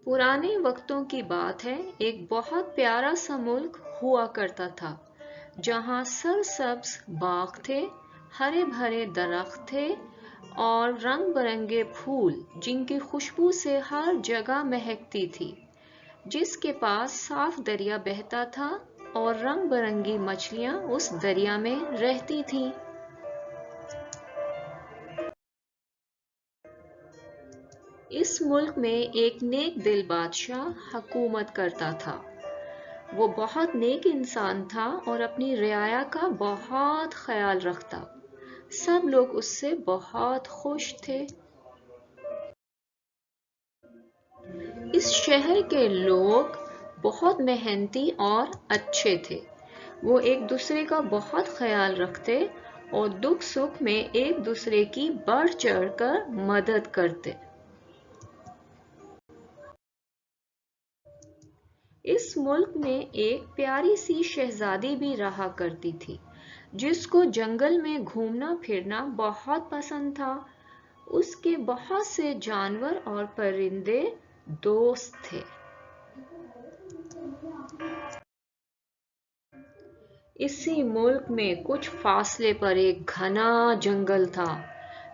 पुराने वक्तों की बात है, एक बहुत प्यारा सा मुल्क हुआ करता था जहाँ सरसब्ज बाग थे, हरे भरे दरख्त थे और रंग बिरंगे फूल जिनकी खुशबू से हर जगह महकती थी, जिसके पास साफ दरिया बहता था और रंग बिरंगी मछलियां उस दरिया में रहती थीं। इस मुल्क में एक नेक दिल बादशाह हुकूमत करता था। वो बहुत नेक इंसान था और अपनी रियाया का बहुत ख्याल रखता। सब लोग उससे बहुत खुश थे। इस शहर के लोग बहुत मेहनती और अच्छे थे। वो एक दूसरे का बहुत ख्याल रखते और दुख सुख में एक दूसरे की बढ़ चढ़कर मदद करते। इस मुल्क में एक प्यारी सी शहजादी भी रहा करती थी, जिसको जंगल में घूमना फिरना बहुत पसंद था। उसके बहुत से जानवर और परिंदे दोस्त थे। इसी मुल्क में कुछ फासले पर एक घना जंगल था,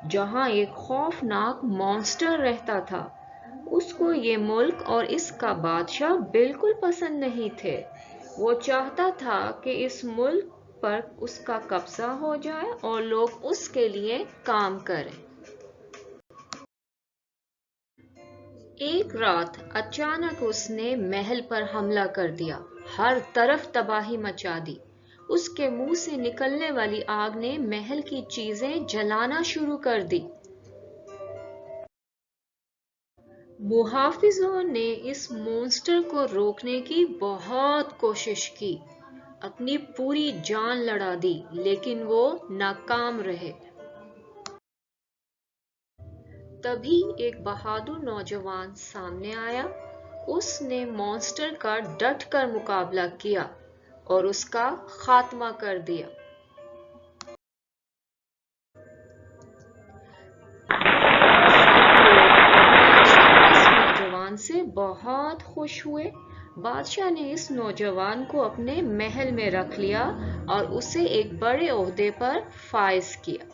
जहां एक खौफनाक मॉन्स्टर रहता था। उसको ये मुल्क और इसका बादशाह बिल्कुल पसंद नहीं थे। वो चाहता था कि इस मुल्क पर उसका कब्जा हो जाए और लोग उसके लिए काम करें। एक रात अचानक उसने महल पर हमला कर दिया, हर तरफ तबाही मचा दी। उसके मुंह से निकलने वाली आग ने महल की चीजें जलाना शुरू कर दी। मुहाफिजों ने इस मॉन्स्टर को रोकने की बहुत कोशिश की, अपनी पूरी जान लड़ा दी, लेकिन वो नाकाम रहे। तभी एक बहादुर नौजवान सामने आया। उसने मॉन्स्टर का डट कर मुकाबला किया और उसका खात्मा कर दिया। नौजवान से बहुत खुश हुए। बादशाह ने इस नौजवान को अपने महल में रख लिया और उसे एक बड़े ओहदे पर फाइज किया।